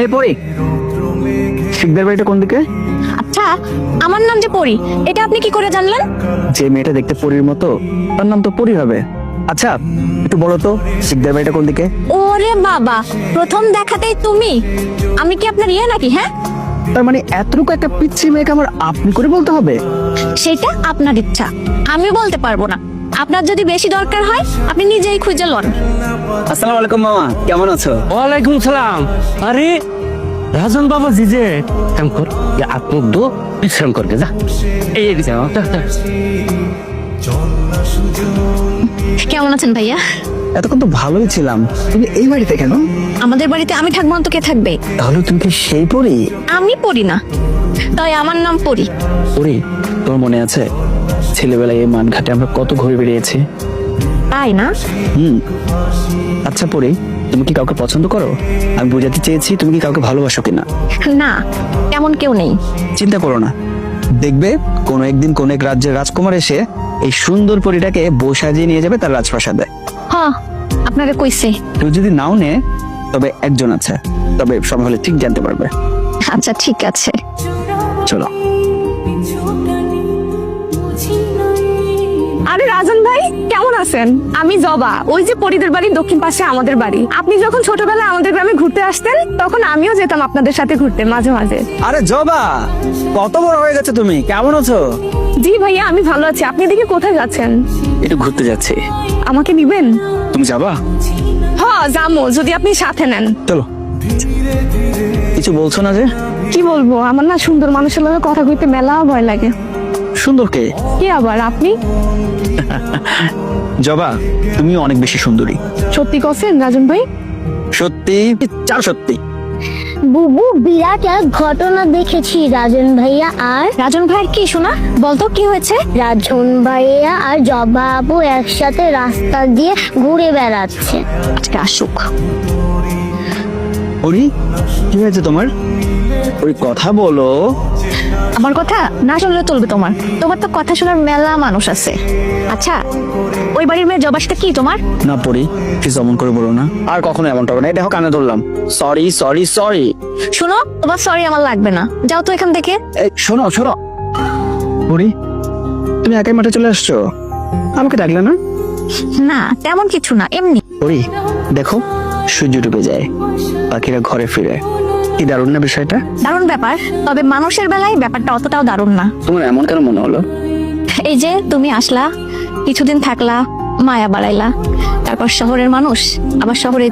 এই পরি, শিকদার বাড়িটা কোন দিকে? আচ্ছা, আমার নাম যে পরি, এটা আপনি কি করে জানলেন? যে মেয়েটা দেখতে পরীর মতো তার নাম তো পরি হবে। আচ্ছা একটু বলো তো শিকদার বাড়িটা কোন দিকে? ওরে বাবা, প্রথম দেখাতেই তুমি! আমি কি আপনার ইয়ে নাকি? হ্যাঁ, তার মানে এতটুকু একটা পিচ্ছি মেয়েকে আমার আপনি করে বলতে হবে? সেটা আপনার ইচ্ছা, আমি বলতে পারবো না। আপনার যদি বেশি দরকার হয় আপনি নিজেই খুঁজে লন। আসসালামু আলাইকুম মামা, কেমন আছো? ওয়ালাইকুম সালাম। আরে রাজন বাবা জিজে কাম কর, আপনি দো বিশ্রাম করবে যা। এই যা কেমন আছেন ভাইয়া? এতক্ষণ তো ভালোই ছিলাম, তুমি এই বাড়িতে কেন? আমাদের বাড়িতে আমি থাকবো না তো কে থাকবে? তাহলে তুমি কি সেই পরি? আমি পড়ি না, তাই আমার নাম পরি। পরি, তোমার মনে আছে ছেলেবেলায় এই মানঘাটে আমরা কত ঘুরে বেরিয়েছি? তাই না? আচ্ছা পরি, তুমি কি কাউকে পছন্দ করো? আমি বোঝাতে চেয়েছি তুমি কি কাউকে ভালোবাসো কিনা। না, তেমন কেউ নেই। চিন্তা করো না, দেখবে কোনো একদিন কোন এক রাজ্যের রাজকুমার এসে এই সুন্দর পরিটাকে বউ সাজিয়ে নিয়ে যাবে তার রাজপ্রাসাদে। হ্যাঁ, আপনাকে কইছে। কেউ যদি নাও নে তবে একজন আছে, তবে সময় হলে ঠিক জানতে পারবে। আচ্ছা ঠিক আছে, চলো। আরে রাজন ভাই, কেমন আছেন? আমি জবা, ওই যে পরিদের বাড়ির দক্ষিণ পাশে আমাদের বাড়ি। আপনি যখন ছোটবেলায় আমাদের গ্রামে ঘুরতে আসতেন তখন আমিও যেতাম আপনাদের সাথে ঘুরতে মাঝে মাঝে। আরে জবা, কত বড় হয়ে গেছে তুমি, কেমন আছো? জি ভাইয়া, আমি ভালো আছি। আপনি এদিকে কোথায় যাচ্ছেন? একটু ঘুরতে যাচ্ছি। আমাকে নিবেন? তুমি যাবা? হ্যাঁ যাবো, যদি আপনি সাথে নেন। চলো। কিছু বলছো না যে? কি বলবো, আমার না সুন্দর মানুষের লগে কথা কইতে মেলা ভয় লাগে। সুন্দর কে? কি আবার আপনি? জবা, তুমি অনেক বেশি সুন্দরী। সত্যি কছেন রাজন ভাই? সত্যি, চার সত্যি। বুবু, বিরাট এক ঘটনা দেখেছি রাজন ভাইয়া আর রাজন ভাইয়ের কি শোনা? বলতো কি হয়েছে? রাজন ভাইয়া আর জবা আপু একসাথে রাস্তা দিয়ে ঘুরে বেড়াচ্ছে। আজকে আসুক। ওরি, কি হয়েছে তোমার? ওই কথা বলো। আমার কথা না শুনলে চলবে তোমার? তোমার তো কথা শোনার মেলা মানুষ আছে। আচ্ছা, ওই বাড়ির মেয়ে জবাসটা কি তোমার? না পড়ি, প্লিজ অমন করে বলো না, আর কখনো এমন হবে না। এই দেখো কানে ধরলাম। Sorry sorry sorry. শোনো, তোমার সরি আমার লাগবে না, যাও তো এখান থেকে। শোনো শোনো পড়ি, তুমি একাই মাঠে চলে আসছো, আমাকে ডাকলে না? না তেমন কিছু না, এমনি। পড়ি দেখো, সূর্য ডুবে যায়, পাখিরা ঘরে ফিরে, কি দারুণ না বিষয়টা? দারুণ ব্যাপার, তবে মানুষের বেলায় ব্যাপারটা অতটাও দারুণ না। তোমার এমন কেন মনে হলো? এই যে তুমি আসলা, কিছুদিন থাকলা, মায়া বাড়াইলা, তারপর শহরের মানুষ আবার শহরে